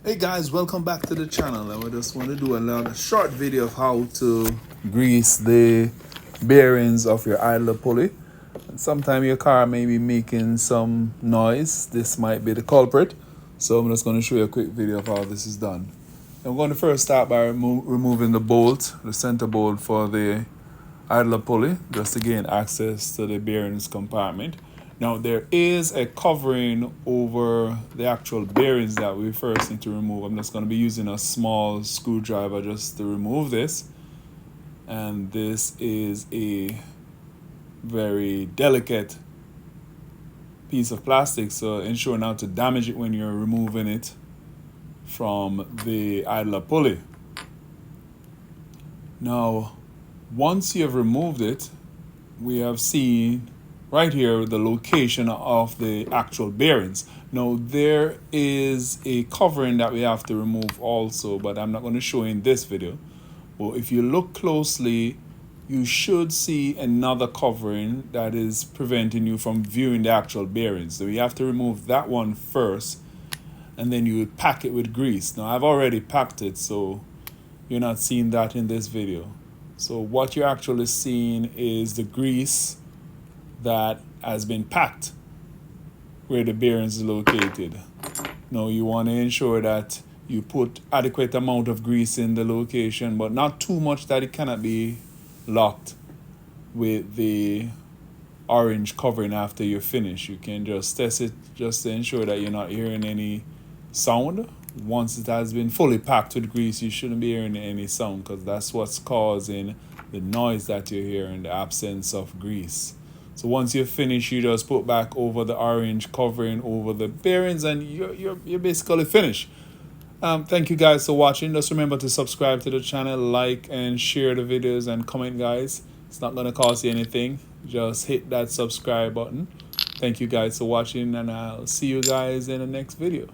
Hey guys, welcome back to the channel. I just want to do a short video of how to grease the bearings of your idler pulley. Sometimes your car may be making some noise. This might be the culprit. So I'm just going to show you a quick video of how this is done. I'm going to first start by removing the bolt, the center bolt for the idler pulley, just to gain access to the bearings compartment. Now there is a covering over the actual bearings that we first need to remove. I'm just going to be using a small screwdriver just to remove this. And this is a very delicate piece of plastic, so ensure not to damage it when you're removing it from the idler pulley. Now, once you have removed it, we have seen right here the location of the actual bearings. Now there is a covering that we have to remove also, but I'm not going to show in this video. Well, if you look closely, you should see another covering that is preventing you from viewing the actual bearings. So you have to remove that one first, and then you would pack it with grease. Now I've already packed it, so you're not seeing that in this video. So what you're actually seeing is the grease that has been packed where the bearings is located. Now you want to ensure that you put adequate amount of grease in the location, but not too much that it cannot be locked with the orange covering after you finish. You can just test it just to ensure that you're not hearing any sound. Once it has been fully packed with grease, you shouldn't be hearing any sound, because that's what's causing the noise that you're hearing, the absence of grease. So once you're finished, you just put back over the orange covering over the bearings, and you're basically finished. Thank you guys for watching. Just remember to subscribe to the channel, like and share the videos, and comment, guys. It's not going to cost you anything. Just hit that subscribe button. Thank you guys for watching, and I'll see you guys in the next video.